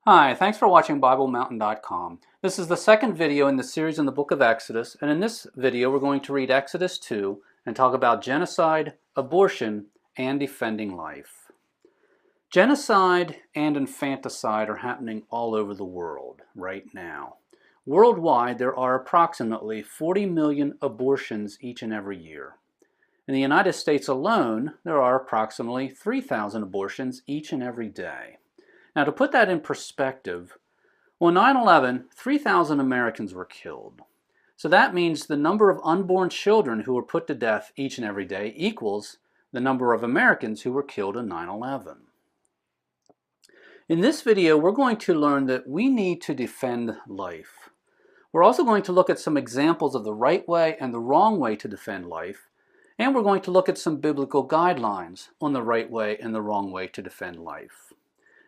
Hi, thanks for watching BibleMountain.com. This is the second video in the series in the book of Exodus, and in this video we're going to read Exodus 2 and talk about genocide, abortion, and defending life. Genocide and infanticide are happening all over the world right now. Worldwide, there are approximately 40 million abortions each and every year. In the United States alone, there are approximately 3,000 abortions each and every day. Now, to put that in perspective, on 9/11, 3,000 Americans were killed. So that means the number of unborn children who were put to death each and every day equals the number of Americans who were killed in 9/11. In this video, we're going to learn that we need to defend life. We're also going to look at some examples of the right way and the wrong way to defend life, and we're going to look at some biblical guidelines on the right way and the wrong way to defend life.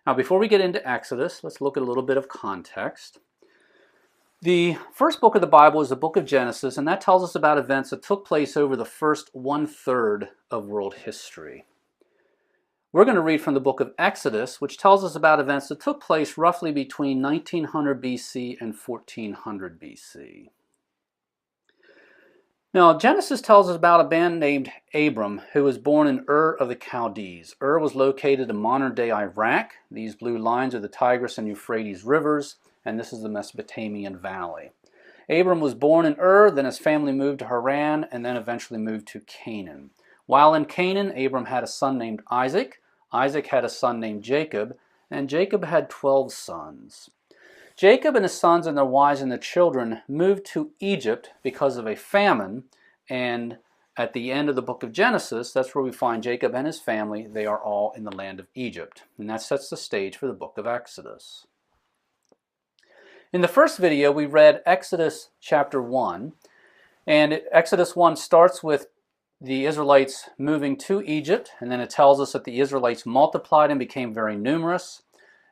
Now, before we get into Exodus, let's look at a little bit of context. The first book of the Bible is the book of Genesis, and that tells us about events that took place over the first 1/3 of world history. We're going to read from the book of Exodus, which tells us about events that took place roughly between 1900 BC and 1400 BC. Now, Genesis tells us about a man named Abram who was born in Ur of the Chaldees. Ur was located in modern-day Iraq. These blue lines are the Tigris and Euphrates rivers, and this is the Mesopotamian valley. Abram was born in Ur, then his family moved to Haran, and then eventually moved to Canaan. While in Canaan, Abram had a son named Isaac. Isaac had a son named Jacob, and Jacob had 12 sons. Jacob and his sons and their wives and their children moved to Egypt because of a famine, and at the end of the book of Genesis, that's where we find Jacob and his family. They are all in the land of Egypt, and that sets the stage for the book of Exodus. In the first video, we read Exodus chapter 1, and Exodus 1 starts with the Israelites moving to Egypt, and then it tells us that the Israelites multiplied and became very numerous.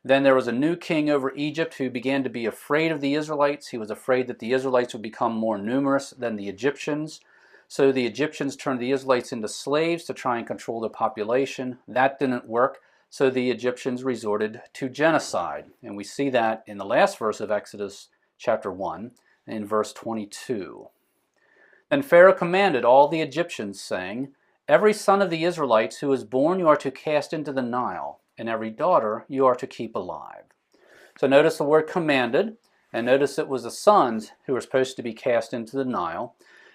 Then there was a new king over Egypt who began to be afraid of the Israelites. He was afraid that the Israelites would become more numerous than the Egyptians. So the Egyptians turned the Israelites into slaves to try and control their population. That didn't work, so the Egyptians resorted to genocide. And we see that in the last verse of Exodus chapter 1, in verse 22. Then Pharaoh commanded all the Egyptians, saying, "Every son of the Israelites who is born you are to cast into the Nile, and every daughter you are to keep alive." So notice the word commanded, and notice it was the sons who were supposed to be cast into the Nile.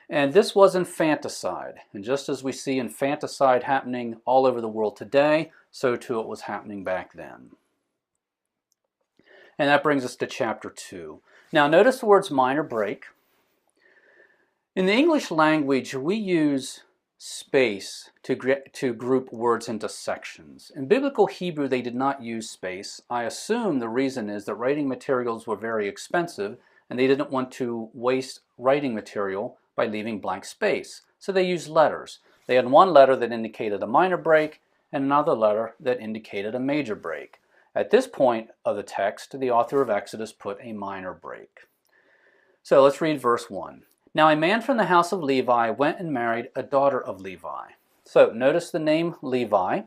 And this was infanticide. And just as we see infanticide happening all over the world today, so too it was happening back then. And that brings us to chapter 2. Now notice the words minor break. In the English language, we use space to group words into sections. In biblical Hebrew, they did not use space. I assume the reason is that writing materials were very expensive, and they didn't want to waste writing material by leaving blank space. So they used letters. They had one letter that indicated a minor break, and another letter that indicated a major break. At this point of the text, the author of Exodus put a minor break. So let's read verse 1. Now a man from the house of Levi went and married a daughter of Levi. So notice the name Levi.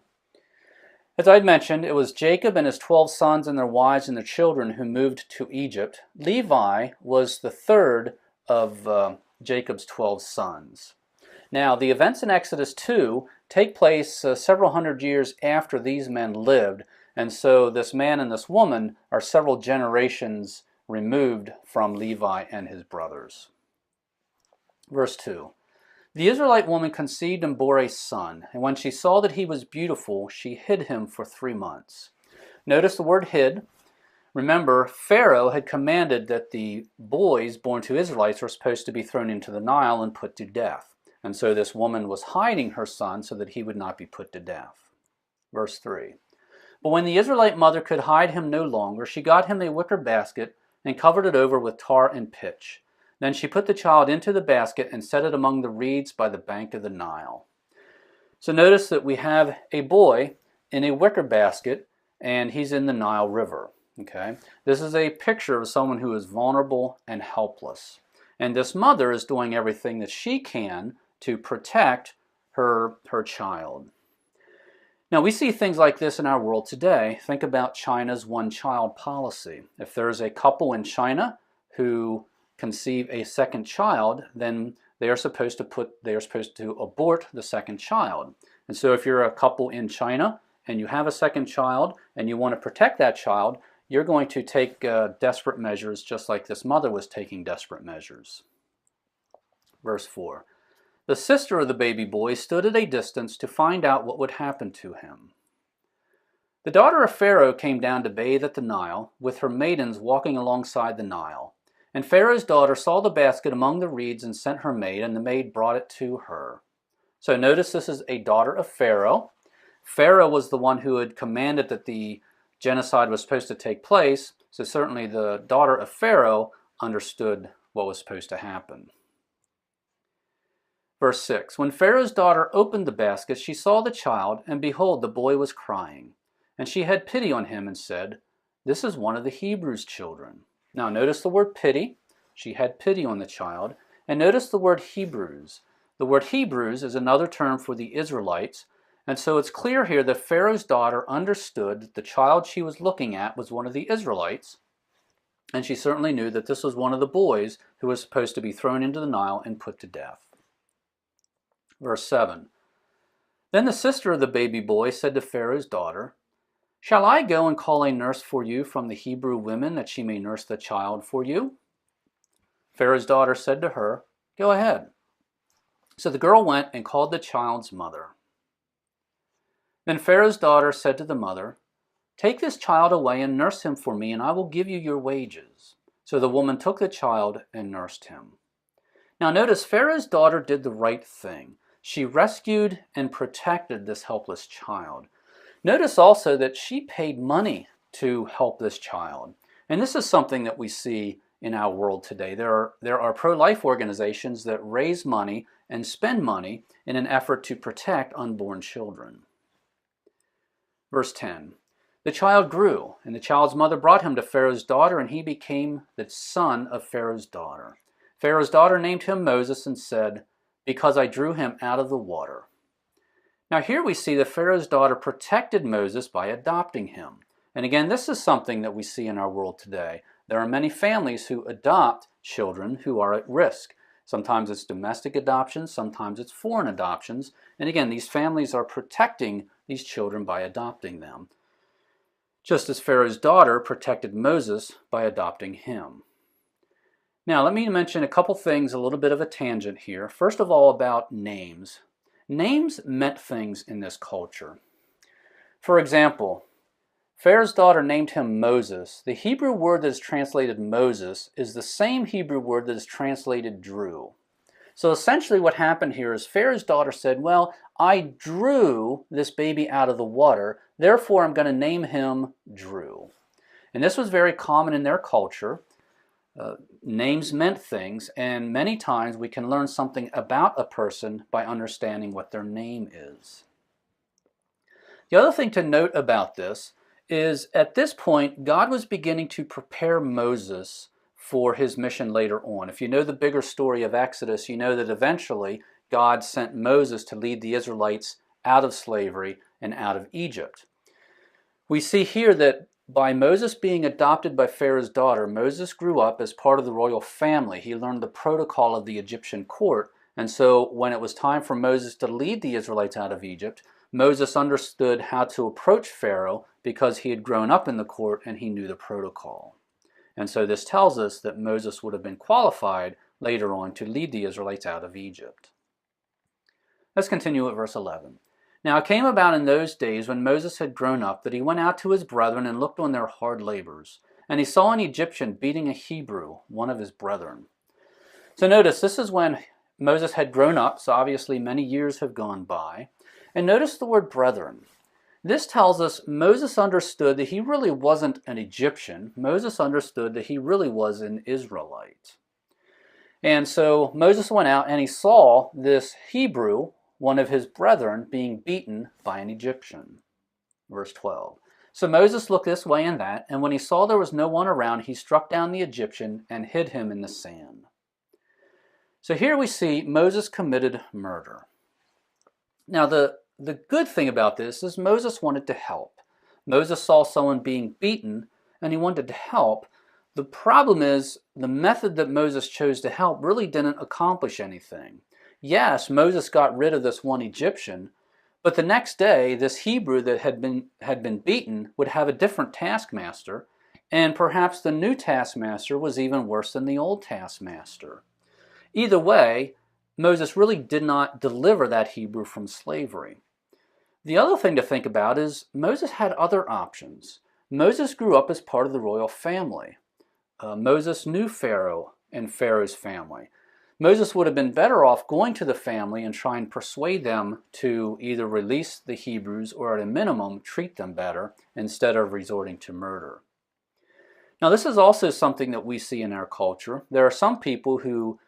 As I mentioned, it was Jacob and his 12 sons and their wives and their children who moved to Egypt. Levi was the third of Jacob's 12 sons. Now the events in Exodus 2 take place several hundred years after these men lived, and so this man and this woman are several generations removed from Levi and his brothers. Verse 2. The Israelite woman conceived and bore a son, and when she saw that he was beautiful, she hid him for 3 months. Notice the word hid. Remember, Pharaoh had commanded that the boys born to Israelites were supposed to be thrown into the Nile and put to death. And so this woman was hiding her son so that he would not be put to death. Verse 3. But when the Israelite mother could hide him no longer, she got him a wicker basket and covered it over with tar and pitch. Then she put the child into the basket and set it among the reeds by the bank of the Nile. So notice that we have a boy in a wicker basket, and he's in the Nile River. Okay? This is a picture of someone who is vulnerable and helpless. And this mother is doing everything that she can to protect her child. Now, we see things like this in our world today. Think about China's one-child policy. If there's a couple in China who conceive a second child, then they are supposed to abort the second child. And so if you're a couple in China and you have a second child and you want to protect that child, you're going to take desperate measures just like this mother was taking desperate measures. Verse 4. The sister of the baby boy stood at a distance to find out what would happen to him. The daughter of Pharaoh came down to bathe at the Nile, with her maidens walking alongside the Nile. And Pharaoh's daughter saw the basket among the reeds and sent her maid, and the maid brought it to her. So notice this is a daughter of Pharaoh. Pharaoh was the one who had commanded that the genocide was supposed to take place, so certainly the daughter of Pharaoh understood what was supposed to happen. Verse 6, when Pharaoh's daughter opened the basket, she saw the child, and behold, the boy was crying. And she had pity on him and said, this is one of the Hebrews' children. Now notice the word pity. She had pity on the child. And notice the word Hebrews. The word Hebrews is another term for the Israelites. And so it's clear here that Pharaoh's daughter understood that the child she was looking at was one of the Israelites. And she certainly knew that this was one of the boys who was supposed to be thrown into the Nile and put to death. Verse 7. Then the sister of the baby boy said to Pharaoh's daughter, shall I go and call a nurse for you from the Hebrew women, that she may nurse the child for you? Pharaoh's daughter said to her, go ahead. So the girl went and called the child's mother. Then Pharaoh's daughter said to the mother, take this child away and nurse him for me, and I will give you your wages. So the woman took the child and nursed him. Now notice Pharaoh's daughter did the right thing. She rescued and protected this helpless child. Notice also that she paid money to help this child. And this is something that we see in our world today. There are pro-life organizations that raise money and spend money in an effort to protect unborn children. Verse 10. The child grew, and the child's mother brought him to Pharaoh's daughter, and he became the son of Pharaoh's daughter. Pharaoh's daughter named him Moses and said, because I drew him out of the water. Now here we see that Pharaoh's daughter protected Moses by adopting him. And again, this is something that we see in our world today. There are many families who adopt children who are at risk. Sometimes it's domestic adoptions, sometimes it's foreign adoptions. And again, these families are protecting these children by adopting them, just as Pharaoh's daughter protected Moses by adopting him. Now, let me mention a couple things, a little bit of a tangent here. First of all, about names. Names meant things in this culture. For example, Pharaoh's daughter named him Moses. The Hebrew word that is translated Moses is the same Hebrew word that is translated drew. So essentially what happened here is Pharaoh's daughter said, well, I drew this baby out of the water, therefore I'm going to name him Drew. And this was very common in their culture. Names meant things, and many times we can learn something about a person by understanding what their name is. The other thing to note about this is at this point, God was beginning to prepare Moses for his mission later on. If you know the bigger story of Exodus, you know that eventually God sent Moses to lead the Israelites out of slavery and out of Egypt. We see here that by Moses being adopted by Pharaoh's daughter, Moses grew up as part of the royal family. He learned the protocol of the Egyptian court, and so when it was time for Moses to lead the Israelites out of Egypt, Moses understood how to approach Pharaoh because he had grown up in the court and he knew the protocol. And so this tells us that Moses would have been qualified later on to lead the Israelites out of Egypt. Let's continue at verse 11. Now it came about in those days when Moses had grown up that he went out to his brethren and looked on their hard labors. And he saw an Egyptian beating a Hebrew, one of his brethren. So notice, this is when Moses had grown up, so obviously many years have gone by. And notice the word brethren. This tells us Moses understood that he really wasn't an Egyptian. Moses understood that he really was an Israelite. And so Moses went out and he saw this Hebrew, one of his brethren, being beaten by an Egyptian. Verse 12. So Moses looked this way and that, and when he saw there was no one around, he struck down the Egyptian and hid him in the sand. So here we see Moses committed murder. Now the the good thing about this is Moses wanted to help. Moses saw someone being beaten and he wanted to help. The problem is the method that Moses chose to help really didn't accomplish anything. Yes, Moses got rid of this one Egyptian, but the next day this Hebrew that had been beaten would have a different taskmaster, and perhaps the new taskmaster was even worse than the old taskmaster. Either way, Moses really did not deliver that Hebrew from slavery. The other thing to think about is Moses had other options. Moses grew up as part of the royal family. Moses knew Pharaoh and Pharaoh's family. Moses would have been better off going to the family and trying to persuade them to either release the Hebrews or at a minimum treat them better instead of resorting to murder. Now this is also something that we see in our culture. There are some people who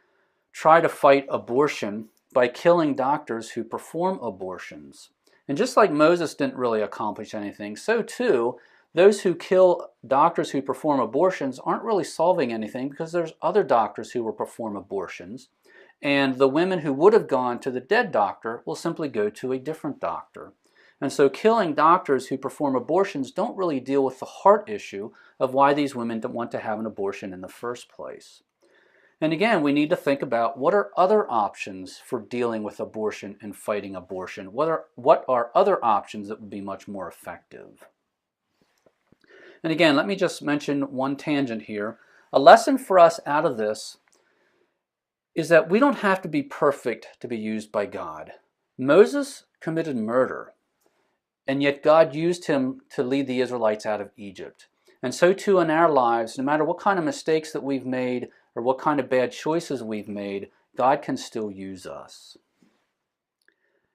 try to fight abortion by killing doctors who perform abortions. And just like Moses didn't really accomplish anything, so too, those who kill doctors who perform abortions aren't really solving anything because there's other doctors who will perform abortions. And the women who would have gone to the dead doctor will simply go to a different doctor. And so killing doctors who perform abortions don't really deal with the heart issue of why these women don't want to have an abortion in the first place. And again, we need to think about what are other options for dealing with abortion and fighting abortion. What are other options that would be much more effective? And again, let me just mention one tangent here. A lesson for us out of this is that we don't have to be perfect to be used by God. Moses committed murder, and yet God used him to lead the Israelites out of Egypt. And so too in our lives, no matter what kind of mistakes that we've made or what kind of bad choices we've made, God can still use us.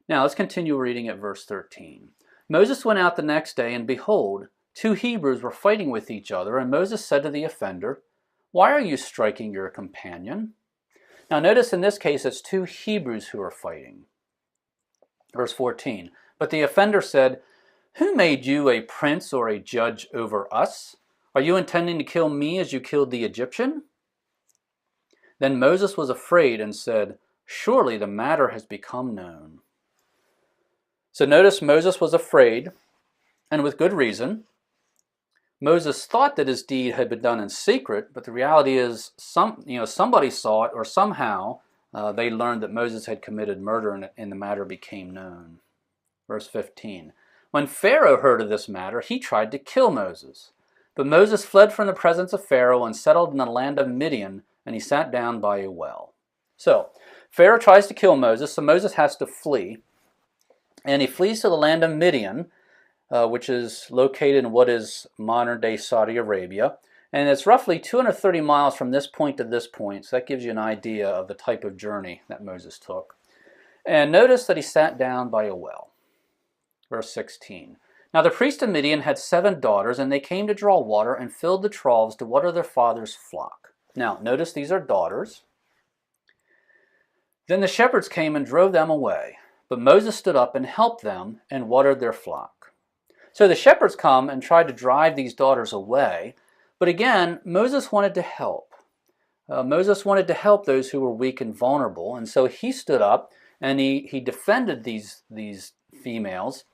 Now let's continue reading at verse 13. Moses went out the next day, and behold, 2 Hebrews were fighting with each other, and Moses said to the offender, "Why are you striking your companion?" Now notice in this case it's 2 Hebrews who are fighting. Verse 14, but the offender said, "Who made you a prince or a judge over us? Are you intending to kill me as you killed the Egyptian?" Then Moses was afraid and said, "Surely the matter has become known." So notice Moses was afraid, and with good reason. Moses thought that his deed had been done in secret, but the reality is somebody saw it, or somehow they learned that Moses had committed murder and the matter became known. Verse 15. When Pharaoh heard of this matter, he tried to kill Moses. But Moses fled from the presence of Pharaoh and settled in the land of Midian, and he sat down by a well. So Pharaoh tries to kill Moses, so Moses has to flee. And he flees to the land of Midian, which is located in what is modern-day Saudi Arabia. And it's roughly 230 miles from this point to this point, so that gives you an idea of the type of journey that Moses took. And notice that he sat down by a well. Verse 16. Now the priest of Midian had 7 daughters, and they came to draw water and filled the troughs to water their father's flock. Now notice these are daughters. Then the shepherds came and drove them away. But Moses stood up and helped them and watered their flock. So the shepherds come and try to drive these daughters away. But again, Moses wanted to help. Moses wanted to help those who were weak and vulnerable. And so he stood up and he defended these females.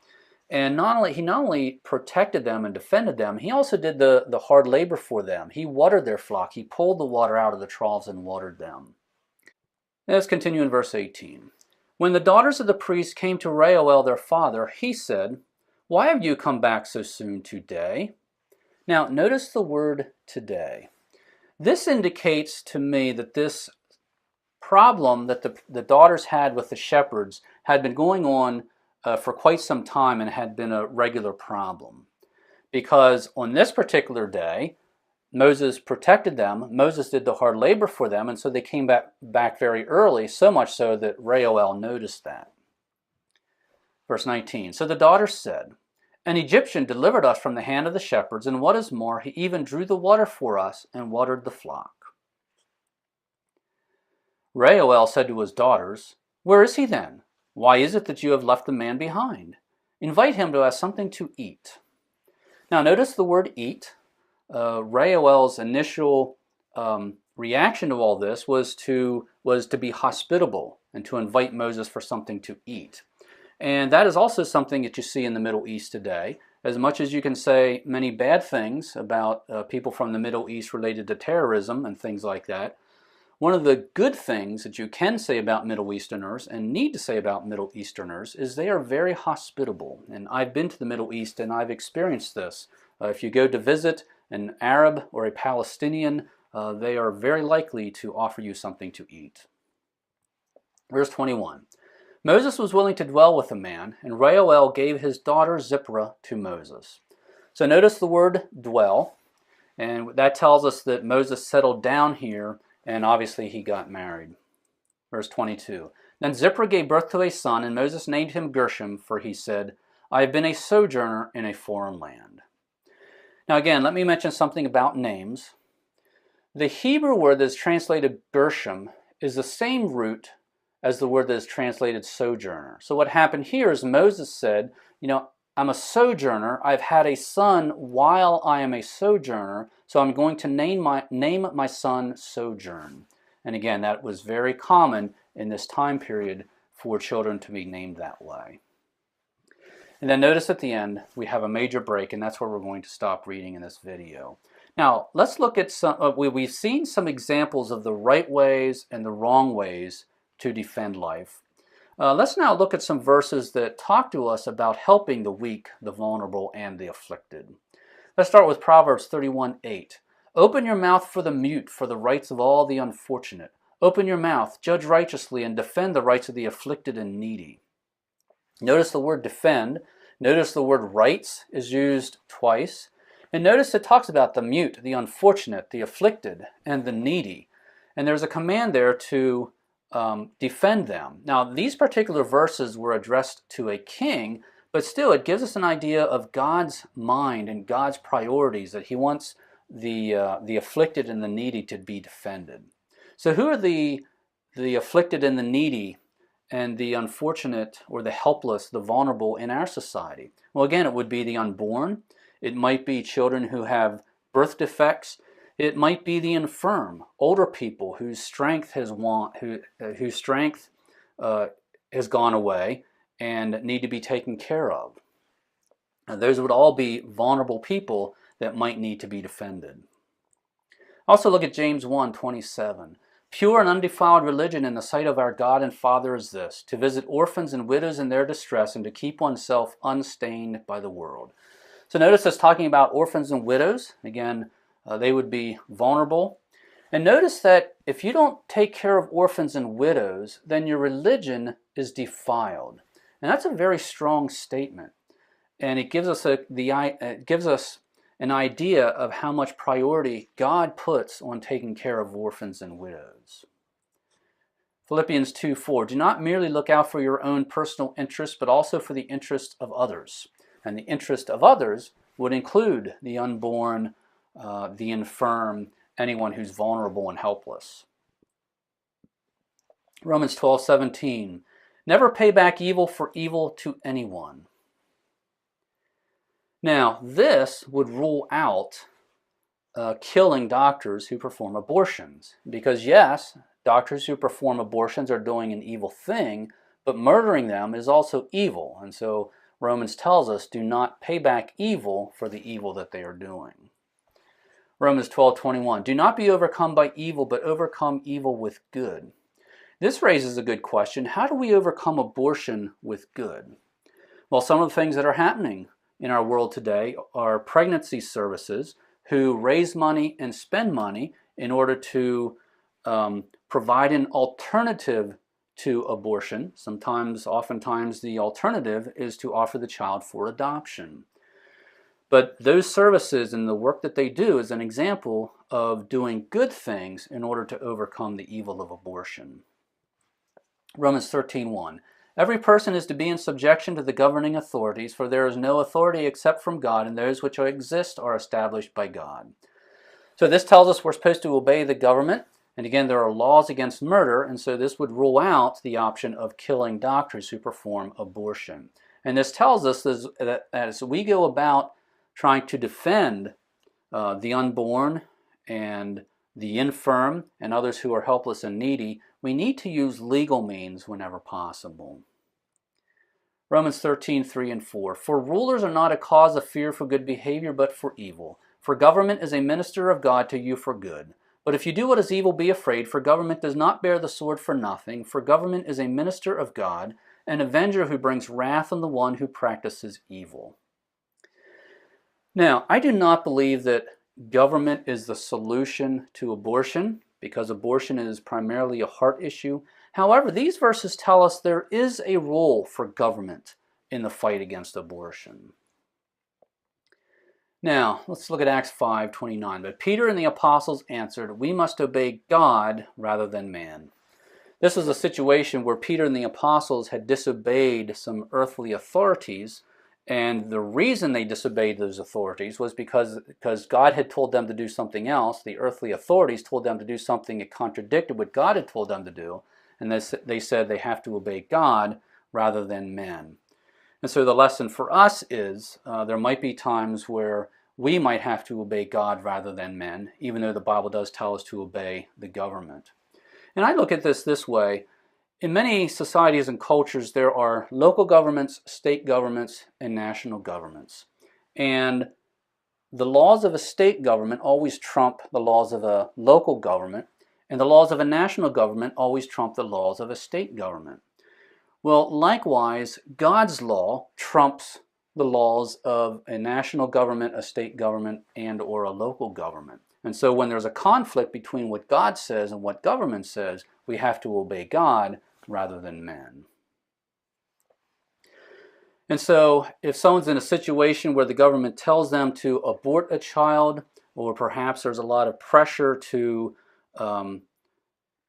And he not only protected them and defended them, he also did the hard labor for them. He watered their flock. He pulled the water out of the troughs and watered them. Let's continue in verse 18. When the daughters of the priest came to Reuel their father, he said, "Why have you come back so soon today?" Now notice the word today. This indicates to me that this problem that the daughters had with the shepherds had been going on for quite some time and had been a regular problem. Because on this particular day, Moses protected them, Moses did the hard labor for them, and so they came back very early, so much so that Reuel noticed that. Verse 19, so the daughters said, "An Egyptian delivered us from the hand of the shepherds, and what is more, he even drew the water for us and watered the flock." Reuel said to his daughters, "Where is he then? Why is it that you have left the man behind? Invite him to have something to eat." Now notice the word eat. Reuel's initial reaction to all this was to be hospitable and to invite Moses for something to eat. And that is also something that you see in the Middle East today. As much as you can say many bad things about people from the Middle East related to terrorism and things like that, one of the good things that you can say about Middle Easterners and need to say about Middle Easterners is they are very hospitable. And I've been to the Middle East and I've experienced this. If you go to visit an Arab or a Palestinian, they are very likely to offer you something to eat. Verse 21. Moses was willing to dwell with a man, and Reuel gave his daughter Zipporah to Moses. So notice the word dwell, and that tells us that Moses settled down here, and obviously he got married. Verse 22. Then Zipporah gave birth to a son, and Moses named him Gershom, for he said, I have been a sojourner in a foreign land. Now again, let me mention something about names. The Hebrew word that is translated Gershom is the same root as the word that is translated sojourner. So what happened here is Moses said, I'm a sojourner. I've had a son while I am a sojourner, so I'm going to name my son Sojourn. And again, that was very common in this time period for children to be named that way. And then notice at the end, we have a major break, and that's where we're going to stop reading in this video. Now, let's look at we've seen some examples of the right ways and the wrong ways to defend life. Let's now look at some verses that talk to us about helping the weak, the vulnerable, and the afflicted. Let's start with Proverbs 31:8. Open your mouth for the mute, for the rights of all the unfortunate. Open your mouth, judge righteously, and defend the rights of the afflicted and needy. Notice the word defend. Notice the word rights is used twice. And notice it talks about the mute, the unfortunate, the afflicted, and the needy. And there's a command there to defend them. Now, these particular verses were addressed to a king, but still it gives us an idea of God's mind and God's priorities, that he wants the afflicted and the needy to be defended. So who are the afflicted and the needy and the unfortunate or the helpless, the vulnerable in our society? Well, again, it would be the unborn. It might be children who have birth defects. It might be the infirm, older people whose strength has gone away and need to be taken care of. Now, those would all be vulnerable people that might need to be defended. Also look at James 1:27. Pure and undefiled religion in the sight of our God and Father is this, to visit orphans and widows in their distress and to keep oneself unstained by the world. So notice it's talking about orphans and widows. Again, they would be vulnerable. And notice that if you don't take care of orphans and widows, then your religion is defiled. And that's a very strong statement. And it gives us an idea of how much priority God puts on taking care of orphans and widows. Philippians 2:4, do not merely look out for your own personal interests, but also for the interest of others. And the interest of others would include the unborn, the infirm, anyone who's vulnerable and helpless. Romans 12:17, never pay back evil for evil to anyone. Now, this would rule out killing doctors who perform abortions. Because yes, doctors who perform abortions are doing an evil thing, but murdering them is also evil. And so Romans tells us, do not pay back evil for the evil that they are doing. Romans 12:21, do not be overcome by evil, but overcome evil with good. This raises a good question. How do we overcome abortion with good? Well, some of the things that are happening in our world today are pregnancy services who raise money and spend money in order to provide an alternative to abortion. Oftentimes the alternative is to offer the child for adoption. But those services and the work that they do is an example of doing good things in order to overcome the evil of abortion. Romans 13:1. Every person is to be in subjection to the governing authorities, for there is no authority except from God, and those which exist are established by God. So this tells us we're supposed to obey the government. And again, there are laws against murder, and so this would rule out the option of killing doctors who perform abortion. And this tells us that as we go about trying to defend the unborn and the infirm and others who are helpless and needy, we need to use legal means whenever possible. Romans 13:3 and 4. For rulers are not a cause of fear for good behavior, but for evil. For government is a minister of God to you for good. But if you do what is evil, be afraid, for government does not bear the sword for nothing. For government is a minister of God, an avenger who brings wrath on the one who practices evil. Now, I do not believe that government is the solution to abortion, because abortion is primarily a heart issue. However, these verses tell us there is a role for government in the fight against abortion. Now, let's look at Acts 5:29. But Peter and the apostles answered, we must obey God rather than man. This was a situation where Peter and the apostles had disobeyed some earthly authorities, and the reason they disobeyed those authorities was because God had told them to do something else. The earthly authorities told them to do something that contradicted what God had told them to do, and they said they have to obey God rather than men. And so the lesson for us is there might be times where we might have to obey God rather than men, even though the Bible does tell us to obey the government. And I look at this way. In many societies and cultures, there are local governments, state governments, and national governments. And the laws of a state government always trump the laws of a local government, and the laws of a national government always trump the laws of a state government. Well, likewise, God's law trumps the laws of a national government, a state government, and or a local government. And so when there's a conflict between what God says and what government says, we have to obey God rather than men. And so if someone's in a situation where the government tells them to abort a child, or perhaps there's a lot of pressure to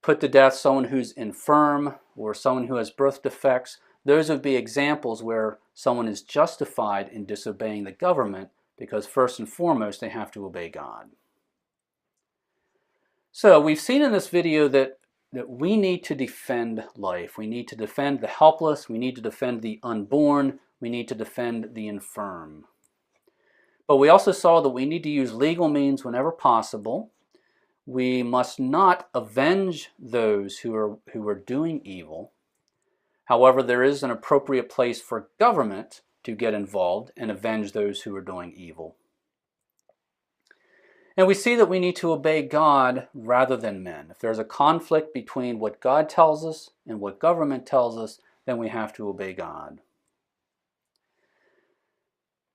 put to death someone who's infirm or someone who has birth defects, those would be examples where someone is justified in disobeying the government because first and foremost they have to obey God. So we've seen in this video that we need to defend life. We need to defend the helpless. We need to defend the unborn. We need to defend the infirm. But we also saw that we need to use legal means whenever possible. We must not avenge those who are doing evil. However, there is an appropriate place for government to get involved and avenge those who are doing evil. And we see that we need to obey God rather than men. If there's a conflict between what God tells us and what government tells us, then we have to obey God.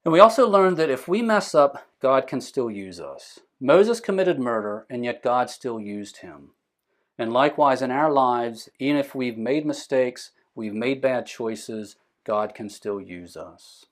And we also learned that if we mess up, God can still use us. Moses committed murder, and yet God still used him. And likewise in our lives, even if we've made mistakes, we've made bad choices, God can still use us.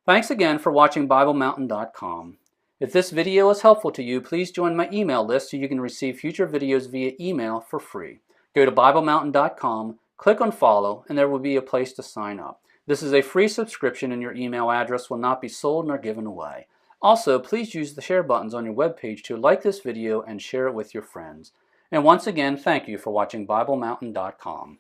Thanks again for watching BibleMountain.com. If this video is helpful to you, please join my email list so you can receive future videos via email for free. Go to BibleMountain.com, click on follow, and there will be a place to sign up. This is a free subscription and your email address will not be sold nor given away. Also, please use the share buttons on your webpage to like this video and share it with your friends. And once again, thank you for watching BibleMountain.com.